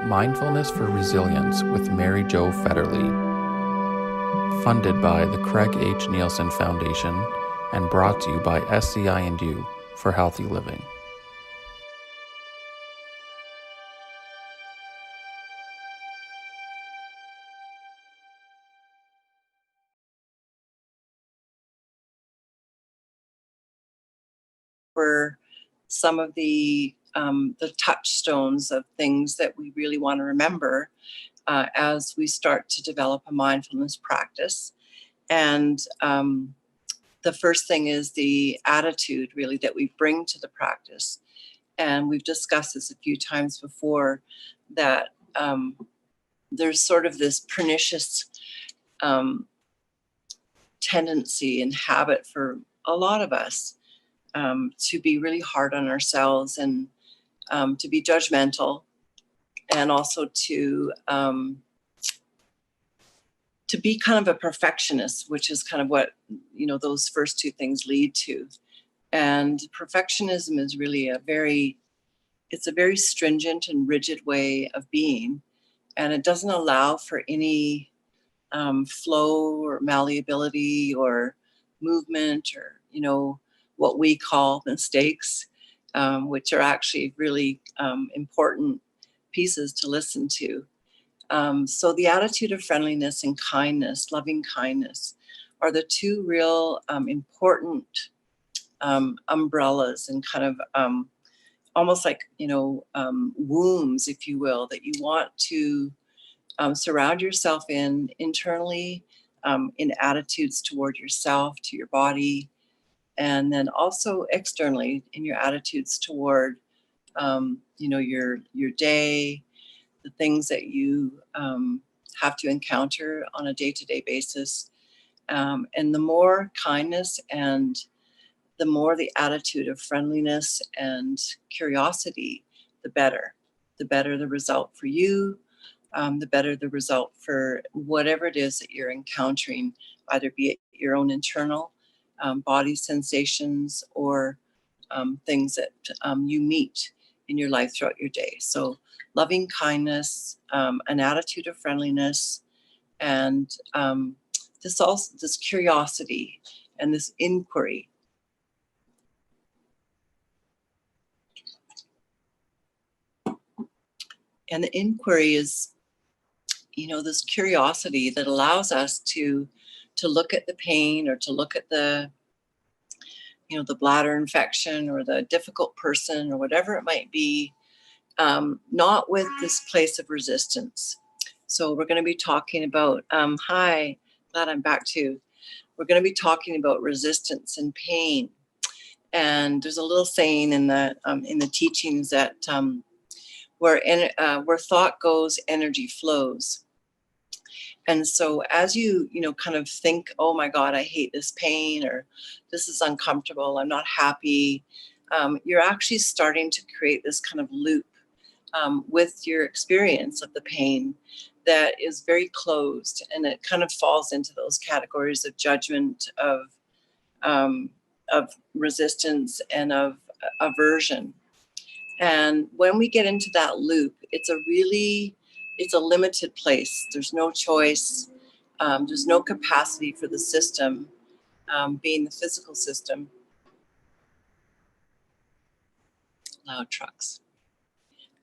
Mindfulness for Resilience with Mary-Jo Fetterly, funded by the Craig H. Nielsen Foundation and brought to you by SCI&U for Healthy Living. For some of the touchstones of things that we really want to remember as we start to develop a mindfulness practice. And the first thing is the attitude really that we bring to the practice. And we've discussed this a few times before, that there's sort of this pernicious tendency and habit for a lot of us to be really hard on ourselves and to be judgmental, and also to be kind of a perfectionist, which is kind of what, those first two things lead to. And perfectionism is really it's a very stringent and rigid way of being, and it doesn't allow for any flow or malleability or movement or, what we call mistakes, which are actually really important pieces to listen to. So the attitude of friendliness and kindness, loving kindness, are the two real important umbrellas and kind of almost like, wombs, if you will, that you want to surround yourself in internally, in attitudes toward yourself, to your body, and then also externally in your attitudes toward, your day, the things that you have to encounter on a day-to-day basis. And the more kindness and the more the attitude of friendliness and curiosity, the better. The better the result for you, the better the result for whatever it is that you're encountering, either be it your own internal body sensations or things that you meet in your life throughout your day. So loving kindness, an attitude of friendliness, and this curiosity and this inquiry. And the inquiry is, this curiosity that allows us to look at the pain, or to look at the bladder infection or the difficult person or whatever it might be, not with this place of resistance. So we're going to be talking about, hi, glad I'm back too. We're going to be talking about resistance and pain. And there's a little saying in the teachings that where thought goes, energy flows. And so as you kind of think, oh my God, I hate this pain, or this is uncomfortable, I'm not happy, you're actually starting to create this kind of loop with your experience of the pain that is very closed, and it kind of falls into those categories of judgment, of resistance, and of aversion. And when we get into that loop, it's a limited place. There's no choice. There's no capacity for the system, being the physical system. Loud trucks.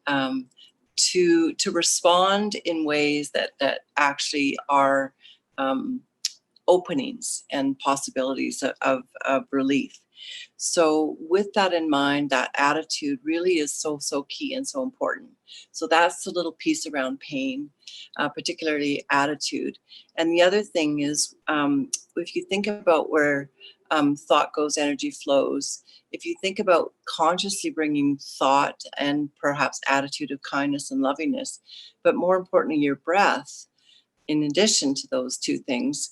To respond in ways that actually are openings and possibilities of relief. So with that in mind, that attitude really is so key and so important. So that's the little piece around pain, particularly attitude. And the other thing is, if you think about where thought goes, energy flows, if you think about consciously bringing thought and perhaps attitude of kindness and lovingness, but more importantly, your breath, in addition to those two things,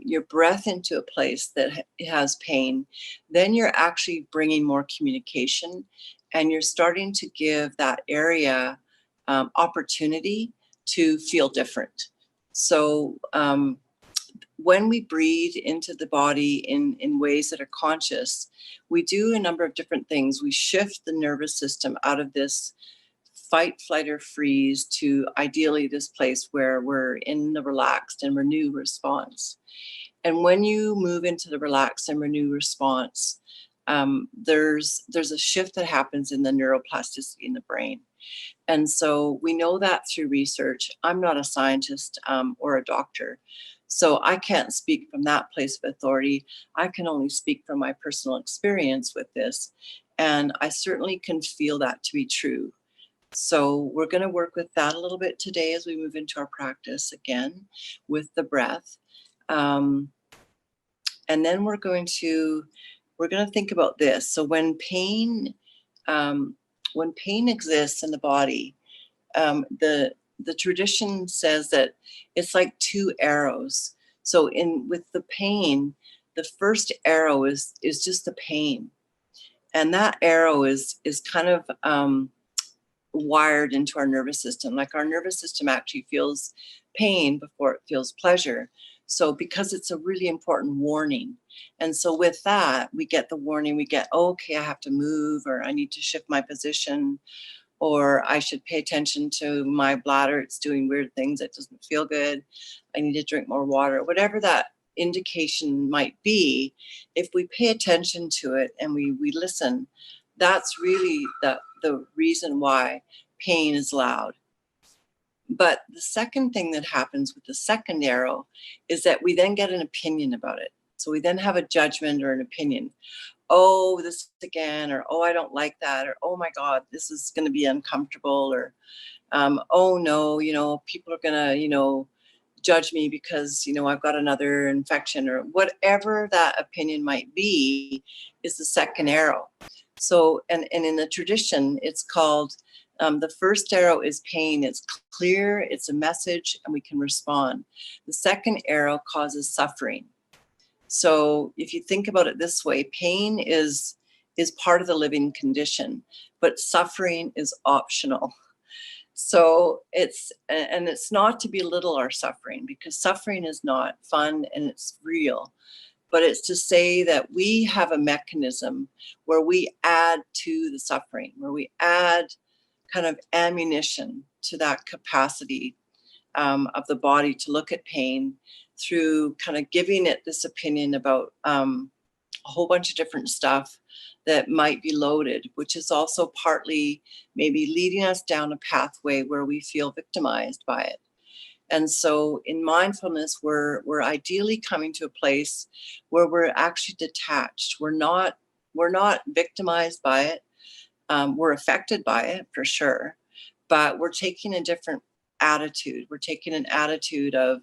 your breath into a place that has pain, then you're actually bringing more communication, and you're starting to give that area opportunity to feel different. So when we breathe into the body in ways that are conscious, we do a number of different things. We shift the nervous system out of this fight, flight, or freeze to ideally this place where we're in the relaxed and renew response. And when you move into the relaxed and renew response, there's a shift that happens in the neuroplasticity in the brain. And so we know that through research. I'm not a scientist or a doctor, so I can't speak from that place of authority. I can only speak from my personal experience with this. And I certainly can feel that to be true. So we're going to work with that a little bit today as we move into our practice again with the breath. And then we're going to think about this. So when pain exists in the body, the tradition says that it's like two arrows. So with the pain, the first arrow is just the pain, and that arrow is kind of wired into our nervous system. Like our nervous system actually feels pain before it feels pleasure. So because it's a really important warning. And so with that, we get the warning, we get, oh, okay, I have to move, or I need to shift my position, or I should pay attention to my bladder. It's doing weird things. It doesn't feel good. I need to drink more water. Whatever that indication might be, if we pay attention to it and we listen, that's really the reason why pain is loud. But the second thing that happens with the second arrow is that we then get an opinion about it. So we then have a judgment or an opinion. Oh, this again, or oh, I don't like that, or oh my God, this is going to be uncomfortable, or oh no, people are going to, judge me because, I've got another infection, or whatever that opinion might be is the second arrow. So, and in the tradition, it's called, the first arrow is pain. It's clear, it's a message, and we can respond. The second arrow causes suffering. So if you think about it this way, pain is part of the living condition, but suffering is optional. So it's not to belittle our suffering, because suffering is not fun and it's real, but it's to say that we have a mechanism where we add to the suffering, where we add kind of ammunition to that capacity of the body to look at pain through kind of giving it this opinion about a whole bunch of different stuff that might be loaded, which is also partly maybe leading us down a pathway where we feel victimized by it. And so in mindfulness, we're ideally coming to a place where we're actually detached. We're not victimized by it. We're affected by it for sure, but we're taking a different attitude. We're taking an attitude of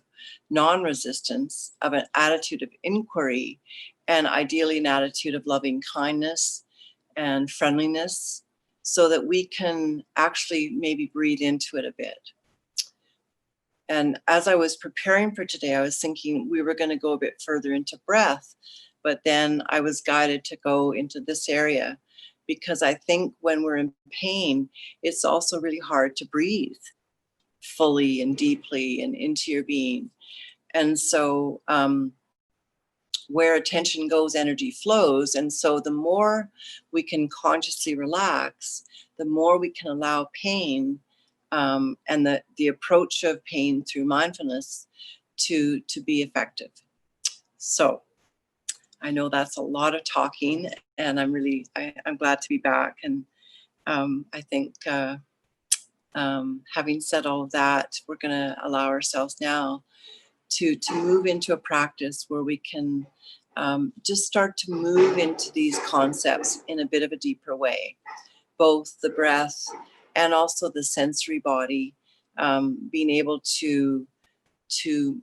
non-resistance, of an attitude of inquiry, and ideally an attitude of loving kindness and friendliness, so that we can actually maybe breathe into it a bit. And as I was preparing for today, I was thinking we were going to go a bit further into breath, but then I was guided to go into this area, because I think when we're in pain, it's also really hard to breathe fully and deeply and into your being. And so where attention goes, energy flows. And so the more we can consciously relax, the more we can allow pain and the approach of pain through mindfulness to be effective. So I know that's a lot of talking, and I'm glad to be back. And I think having said all of that, we're going to allow ourselves now to move into a practice where we can just start to move into these concepts in a bit of a deeper way, both the breath and also the sensory body, being able to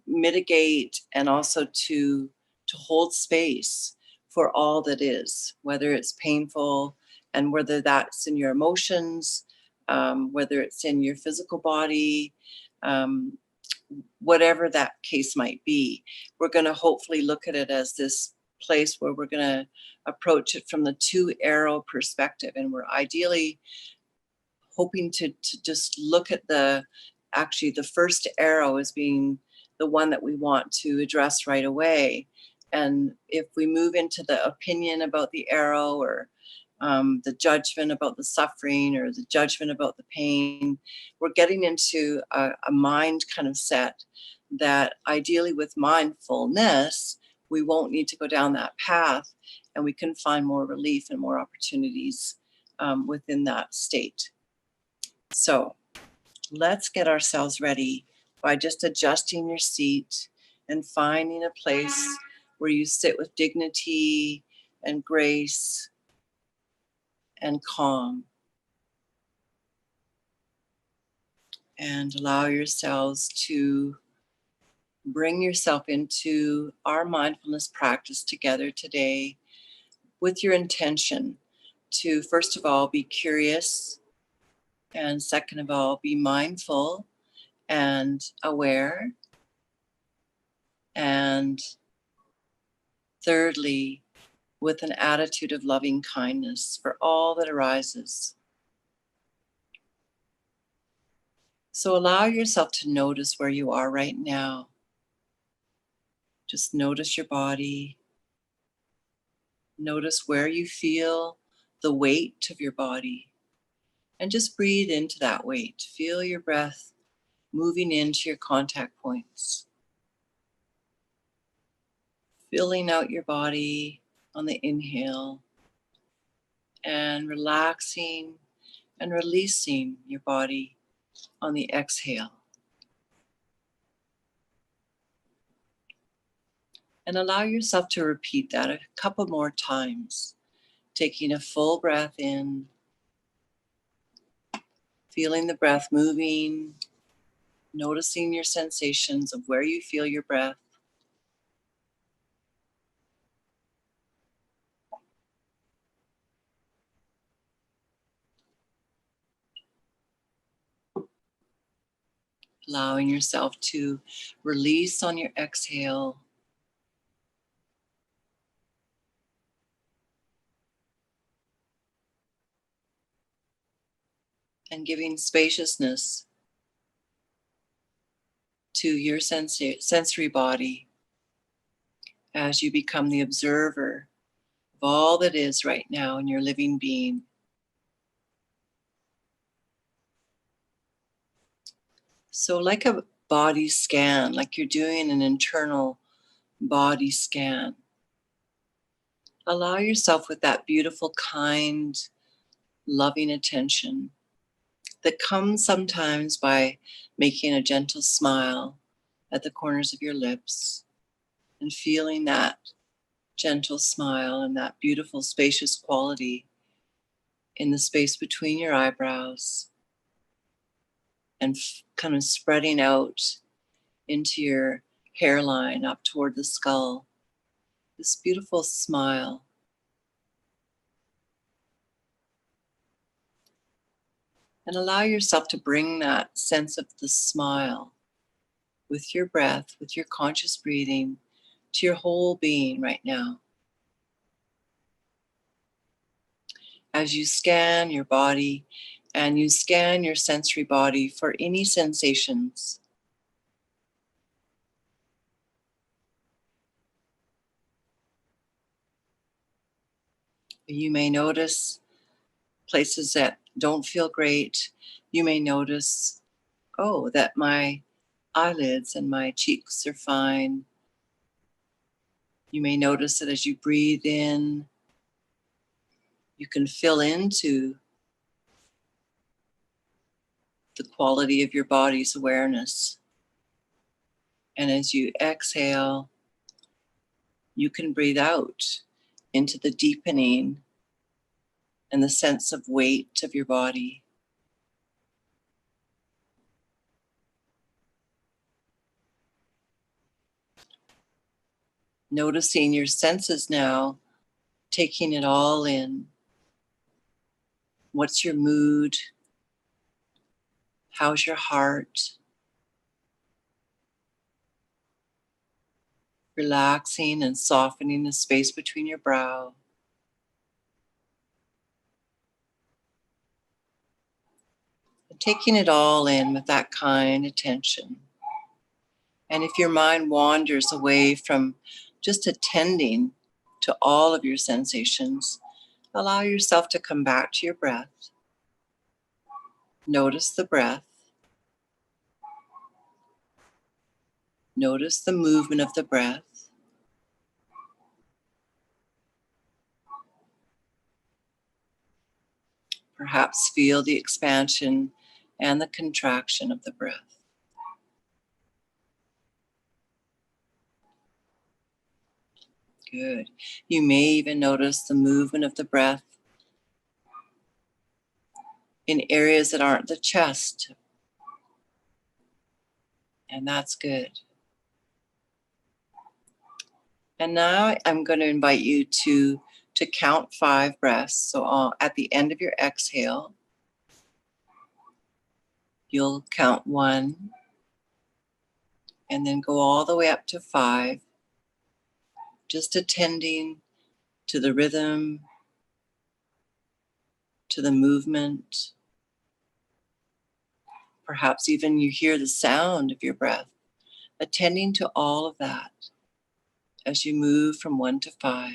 mitigate and also to hold space for all that is, whether it's painful and whether that's in your emotions, whether it's in your physical body, whatever that case might be. We're going to hopefully look at it as this place where we're going to approach it from the two arrow perspective. And we're ideally hoping to just look at the first arrow as being the one that we want to address right away. And if we move into the opinion about the arrow, or the judgment about the suffering or the judgment about the pain. We're getting into a mind kind of set that ideally with mindfulness, we won't need to go down that path, and we can find more relief and more opportunities within that state. So let's get ourselves ready by just adjusting your seat and finding a place where you sit with dignity and grace and calm. And allow yourselves to bring yourself into our mindfulness practice together today with your intention to, first of all, be curious, and second of all, be mindful and aware, and thirdly, with an attitude of loving kindness for all that arises. So allow yourself to notice where you are right now. Just notice your body. Notice where you feel the weight of your body. And just breathe into that weight. Feel your breath moving into your contact points. Filling out your body on the inhale. And relaxing and releasing your body on the exhale. And allow yourself to repeat that a couple more times. Taking a full breath in, feeling the breath moving, noticing your sensations of where you feel your breath. Allowing yourself to release on your exhale. And giving spaciousness to your sensory body as you become the observer of all that is right now in your living being. So like a body scan, like you're doing an internal body scan, allow yourself with that beautiful, kind, loving attention that comes sometimes by making a gentle smile at the corners of your lips and feeling that gentle smile and that beautiful spacious quality in the space between your eyebrows and kind of spreading out into your hairline up toward the skull. This beautiful smile. And allow yourself to bring that sense of the smile with your breath, with your conscious breathing, to your whole being right now. As you scan your body and you scan your sensory body for any sensations. You may notice places that don't feel great. You may notice, oh, that my eyelids and my cheeks are fine. You may notice that as you breathe in, you can fill into the quality of your body's awareness. And as you exhale, you can breathe out into the deepening and the sense of weight of your body. Noticing your senses now, taking it all in. What's your mood? How's your heart? Relaxing and softening the space between your brow. And taking it all in with that kind attention. And if your mind wanders away from just attending to all of your sensations, allow yourself to come back to your breath. Notice the breath. Notice the movement of the breath. Perhaps feel the expansion and the contraction of the breath. Good. You may even notice the movement of the breath in areas that aren't the chest. And that's good. And now I'm going to invite you to count 5 breaths. So at the end of your exhale, you'll count 1 and then go all the way up to 5, just attending to the rhythm, to the movement. Perhaps even you hear the sound of your breath, attending to all of that as you move from 1 to 5.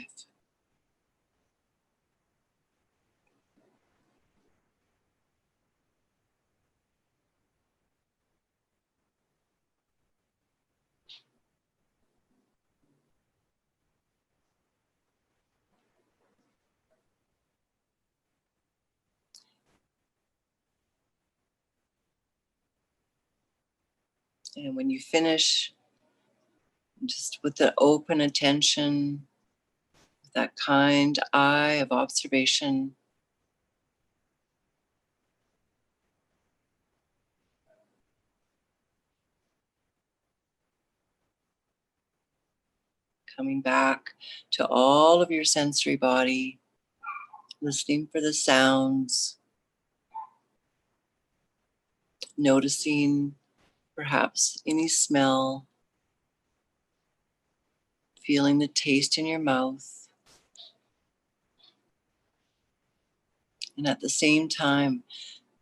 And when you finish, just with the open attention, with that kind eye of observation, coming back to all of your sensory body, listening for the sounds, noticing perhaps any smell, feeling the taste in your mouth, and at the same time,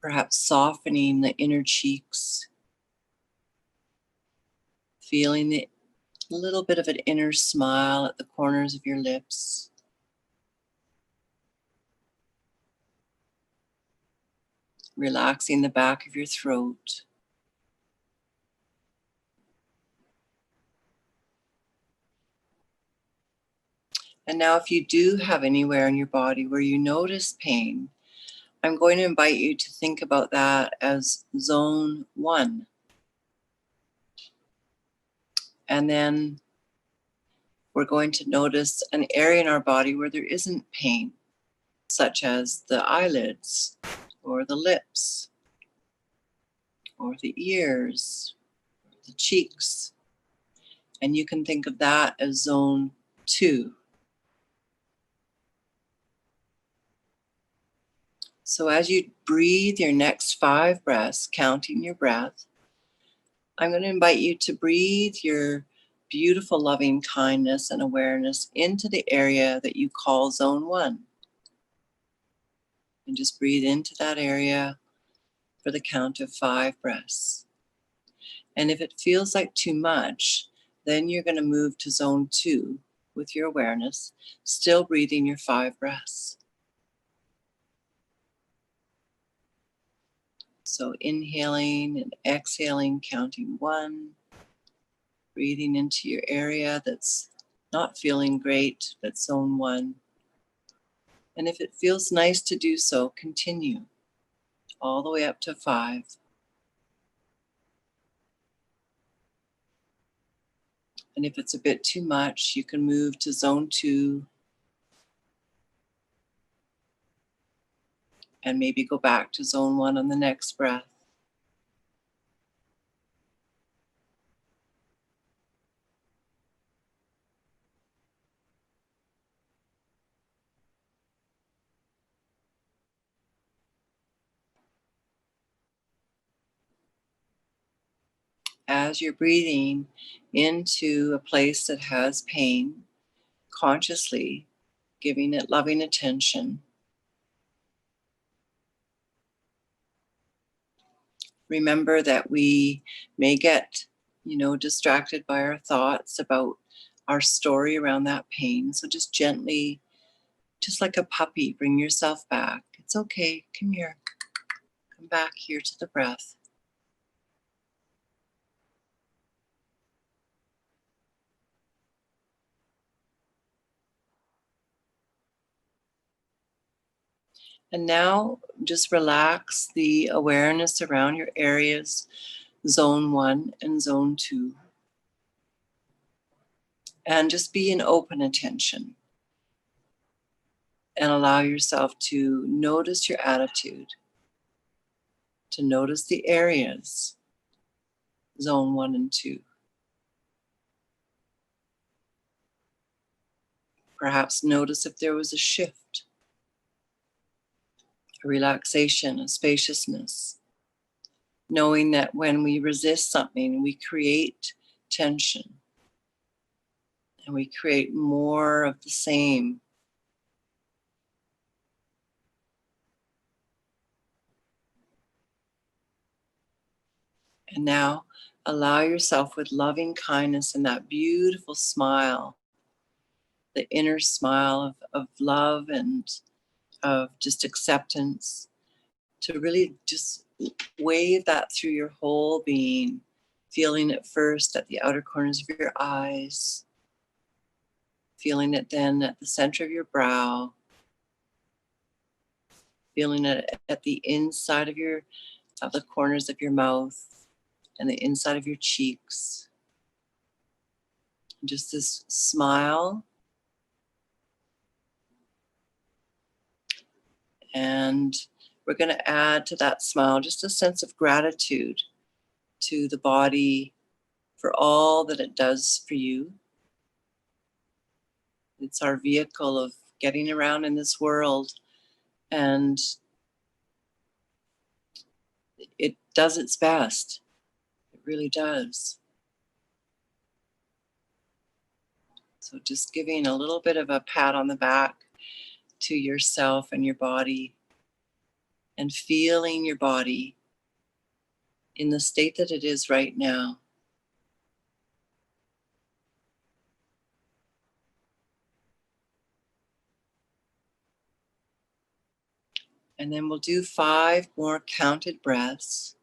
perhaps softening the inner cheeks, feeling a little bit of an inner smile at the corners of your lips. Relaxing the back of your throat. And now if you do have anywhere in your body where you notice pain, I'm going to invite you to think about that as zone 1. And then we're going to notice an area in our body where there isn't pain, such as the eyelids or the lips or the ears, the cheeks. And you can think of that as zone 2. So as you breathe your next 5 breaths, counting your breath, I'm going to invite you to breathe your beautiful loving kindness and awareness into the area that you call zone 1. And just breathe into that area for the count of 5 breaths. And if it feels like too much, then you're going to move to zone 2 with your awareness, still breathing your 5 breaths. So inhaling and exhaling, counting 1, breathing into your area that's not feeling great, that's zone 1. And if it feels nice to do so, continue all the way up to 5. And if it's a bit too much, you can move to zone 2 and maybe go back to zone 1 on the next breath. As you're breathing into a place that has pain, consciously giving it loving attention, remember that we may get, distracted by our thoughts about our story around that pain. So just gently Just like a puppy, bring yourself back. It's okay. Come here. Come back here to the breath. And now just relax the awareness around your areas, zone 1 and zone 2. And just be in open attention. And allow yourself to notice your attitude, to notice the areas, zone 1 and 2. Perhaps notice if there was a shift, a relaxation, a spaciousness. Knowing that when we resist something, we create tension and we create more of the same. And now allow yourself with loving kindness and that beautiful smile, the inner smile of love and of just acceptance, to really just wave that through your whole being, feeling it first at the outer corners of your eyes, feeling it then at the center of your brow, feeling it at the inside of the corners of your mouth and the inside of your cheeks. Just this smile. And we're going to add to that smile just a sense of gratitude to the body for all that it does for you. It's our vehicle of getting around in this world, and it does its best. It really does. So just giving a little bit of a pat on the back to yourself and your body, and feeling your body in the state that it is right now. And then we'll do 5 more counted breaths.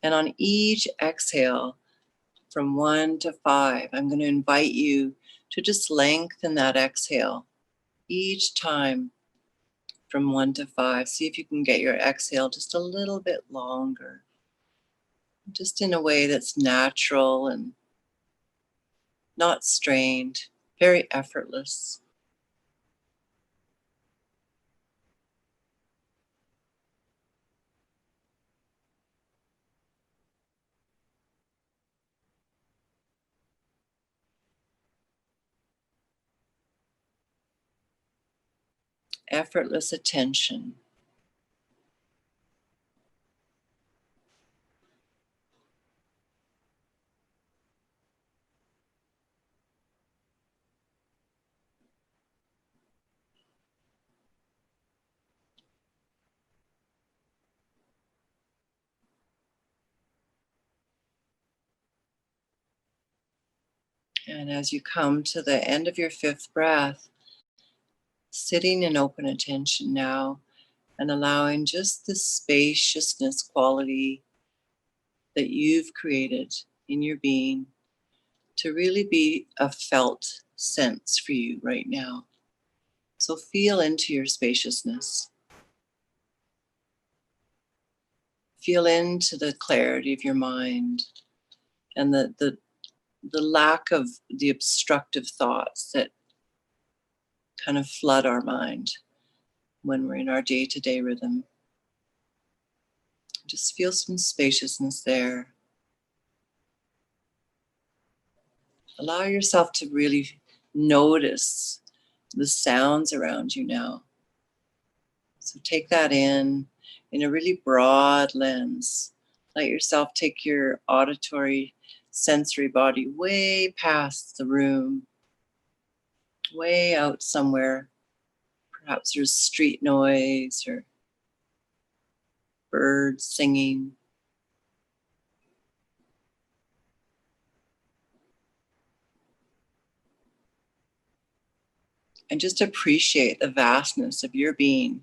And on each exhale, from 1 to 5, I'm going to invite you to just lengthen that exhale each time from 1 to 5. See if you can get your exhale just a little bit longer, just in a way that's natural and not strained, very effortless. Effortless attention. And as you come to the end of your 5th breath, sitting in open attention now and allowing just the spaciousness quality that you've created in your being to really be a felt sense for you right now. So feel into your spaciousness. Feel into the clarity of your mind and the lack of the obstructive thoughts that kind of flood our mind when we're in our day-to-day rhythm. Just feel some spaciousness there. Allow yourself to really notice the sounds around you now. So take that in a really broad lens. Let yourself take your auditory sensory body way past the room, way out somewhere. Perhaps there's street noise or birds singing. And just appreciate the vastness of your being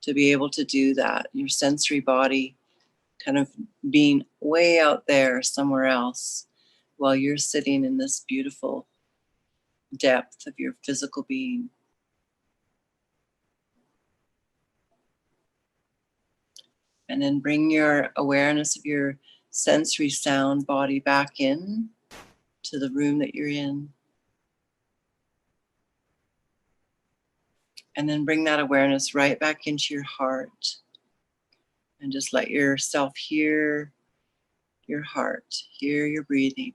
to be able to do that. Your sensory body kind of being way out there somewhere else while you're sitting in this beautiful depth of your physical being. And then bring your awareness of your sensory sound body back in to the room that you're in. And then bring that awareness right back into your heart. And just let yourself hear your heart, hear your breathing.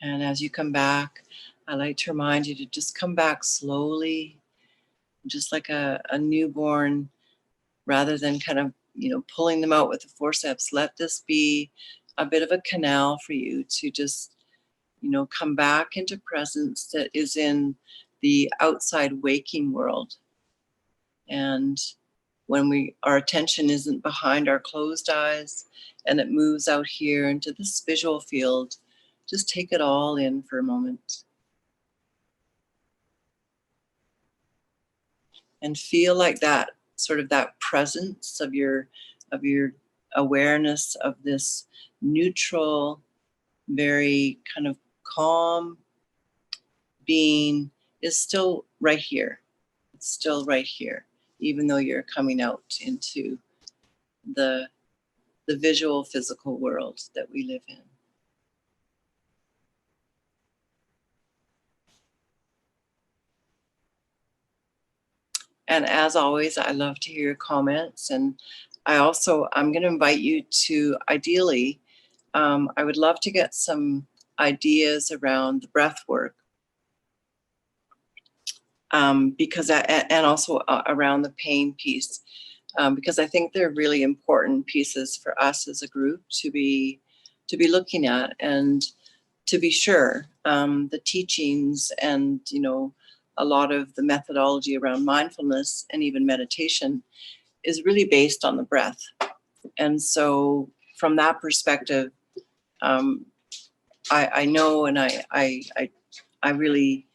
And as you come back, I like to remind you to just come back slowly, just like a newborn, rather than kind of, pulling them out with the forceps. Let this be a bit of a canal for you to just, come back into presence that is in the outside waking world. And when our attention isn't behind our closed eyes and it moves out here into this visual field, just take it all in for a moment. And feel like that, sort of that presence of your awareness of this neutral, very kind of calm being is still right here. It's still right here, even though you're coming out into the visual physical world that we live in. And as always, I love to hear your comments. And I'm going to invite you to, ideally, I would love to get some ideas around the breath work. And also around the pain piece, because I think they're really important pieces for us as a group to be looking at. And to be sure, the teachings and a lot of the methodology around mindfulness and even meditation is really based on the breath. And so from that perspective, I know, and I really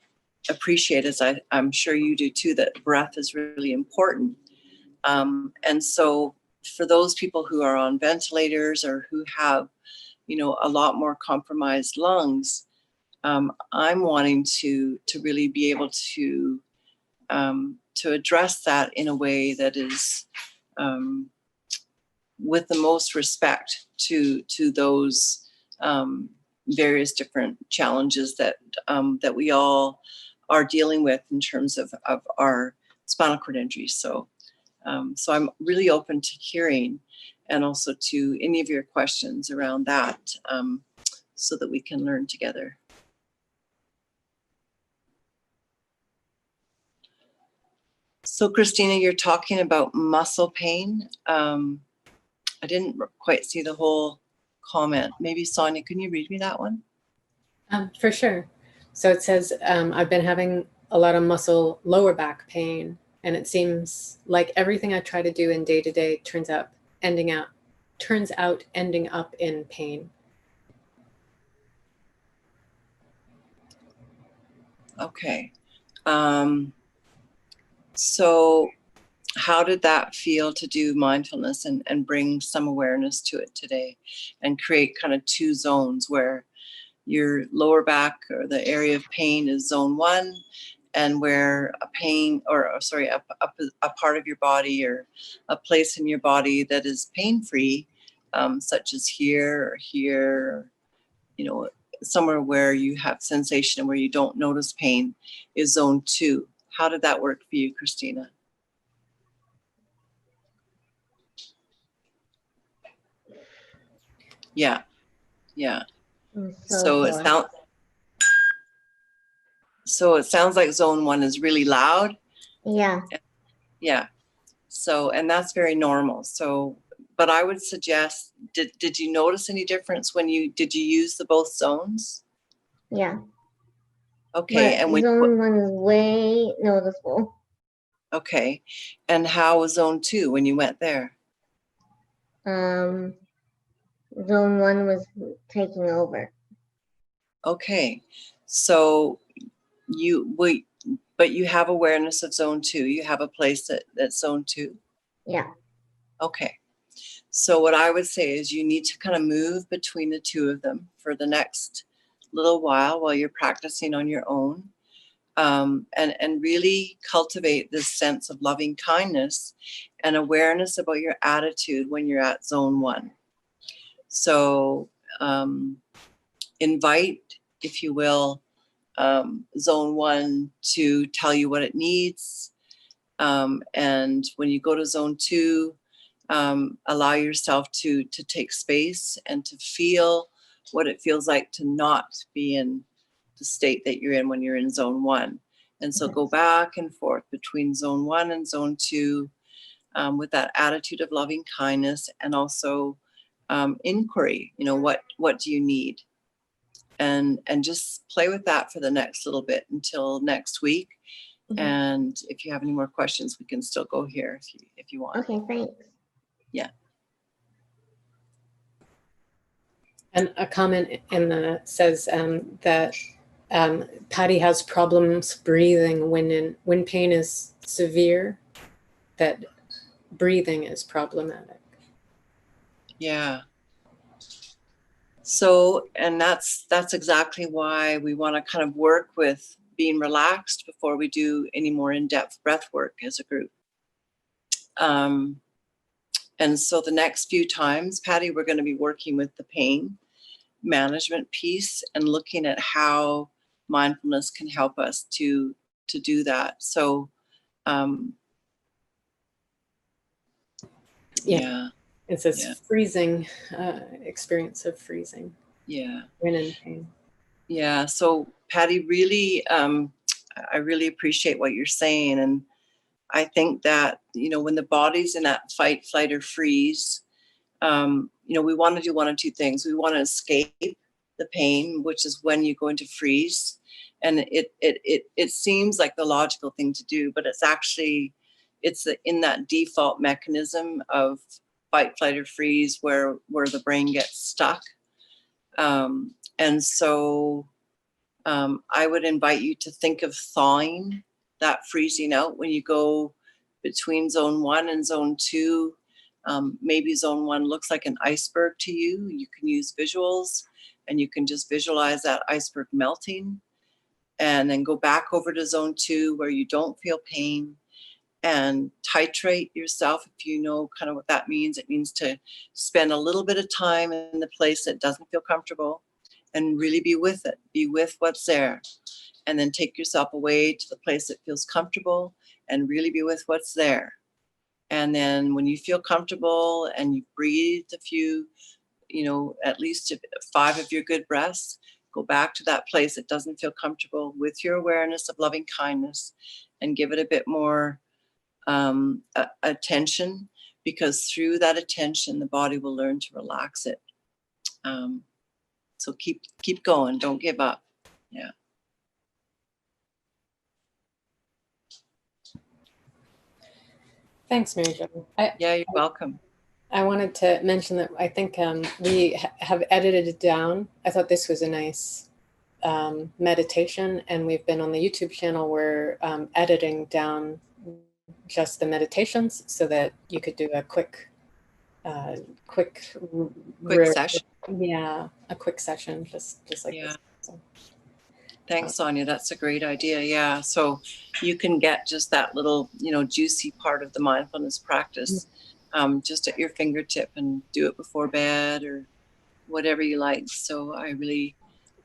appreciate, as I'm sure you do too, that breath is really important. And so for those people who are on ventilators or who have, a lot more compromised lungs, I'm wanting to really be able to address that in a way that is with the most respect to those various different challenges that we all are dealing with in terms of our spinal cord injuries. So I'm really open to hearing and also to any of your questions around that, so that we can learn together. So Christina, you're talking about muscle pain. I didn't quite see the whole comment. Maybe Sonia, can you read me that one? For sure. So it says, I've been having a lot of muscle lower back pain, and it seems like everything I try to do in day to day turns out ending up in pain. Okay. So how did that feel to do mindfulness and bring some awareness to it today and create kind of two zones where your lower back or the area of pain is zone 1, and where a part of your body or a place in your body that is pain-free, such as here, or, somewhere where you have sensation and where you don't notice pain, is zone 2. How did that work for you, Christina? Yeah. So it sounds like zone 1 is really loud, Yeah. Yeah. So, and that's very normal. So, but I would suggest, did you notice any difference when did you use the both zones? Yeah. Okay. But And when, zone 1 is way noticeable. okay. And how was zone 2 when you went there? Zone 1 was taking over. Okay. So but you have awareness of zone 2. You have a place that's zone 2. Yeah. Okay. So what I would say is you need to kind of move between the two of them for the next little while you're practicing on your own, and really cultivate this sense of loving kindness and awareness about your attitude when you're at zone 1. So invite, if you will, zone 1 to tell you what it needs. And when you go to zone 2, allow yourself to take space and to feel what it feels like to not be in the state that you're in when you're in zone 1. And so go back and forth between zone 1 and zone 2 with that attitude of loving kindness, and also inquiry. What do you need? And just play with that for the next little bit until next week. Mhm. And if you have any more questions, we can still go here if you want. Okay, thanks. Yeah. And a comment in the says that Patty has problems breathing when pain is severe, that breathing is problematic. Yeah. So, and that's exactly why we want to kind of work with being relaxed before we do any more in-depth breath work as a group. And so the next few times, Patty, we're going to be working with the pain management piece and looking at how mindfulness can help us to do that. So, yeah. It says Yeah. freezing, experience of freezing. Yeah. When in pain. Yeah. So, Patty, really, I really appreciate what you're saying. And I think that, when the body's in that fight, flight, or freeze, we want to do one of two things. We want to escape the pain, which is when you go into freeze. And it seems like the logical thing to do, but it's in that default mechanism of fight, flight, or freeze where the brain gets stuck. And so I would invite you to think of thawing that freezing out when you go between zone 1 and zone 2. Maybe zone 1 looks like an iceberg to you. You can use visuals, and you can just visualize that iceberg melting, and then go back over to zone 2 where you don't feel pain, and titrate yourself. If you know kind of what that means, it means to spend a little bit of time in the place that doesn't feel comfortable and really be with it, be with what's there. And then take yourself away to the place that feels comfortable and really be with what's there. And then when you feel comfortable and you've breathed a few, at least 5 of your good breaths, go back to that place that doesn't feel comfortable with your awareness of loving kindness, and give it a bit more attention, because through that attention, the body will learn to relax it. So keep going. Don't give up. Yeah. Thanks, Mary-Jo. Yeah, you're welcome. I wanted to mention that I think we have edited it down. I thought this was a nice meditation, and we've been on the YouTube channel. We're editing down just the meditations so that you could do a quick Session. Yeah, a quick session, just like this. So. Thanks, Sonia. That's a great idea. Yeah. So you can get just that little, juicy part of the mindfulness practice just at your fingertip, and do it before bed or whatever you like. So I really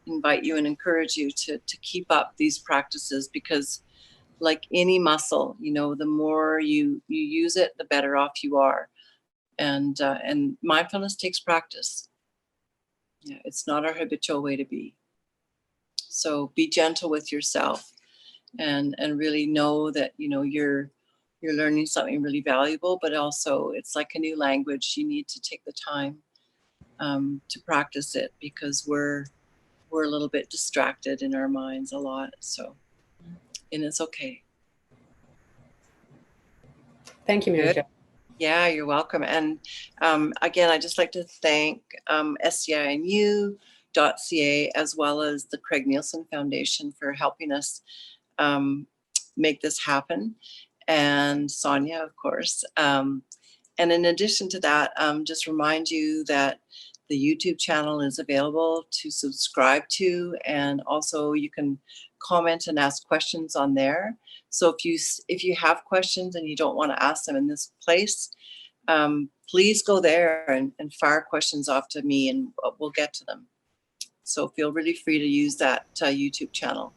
invite you and encourage you to keep up these practices, because like any muscle, the more you use it, the better off you are. And mindfulness takes practice. Yeah, it's not our habitual way to be. So be gentle with yourself, and really know that, you know, you're learning something really valuable, but also it's like a new language. You need to take the time to practice it, because we're a little bit distracted in our minds a lot. So, and it's okay. Thank you, Mary-Jo. Yeah, you're welcome. And again, I'd just like to thank SCI&U.ca, as well as the Craig Nielsen Foundation, for helping us make this happen. And Sonia, of course. And in addition to that, just remind you that the YouTube channel is available to subscribe to, and also you can comment and ask questions on there. So if you have questions and you don't want to ask them in this place, please go there and fire questions off to me, and we'll get to them. So feel really free to use that YouTube channel.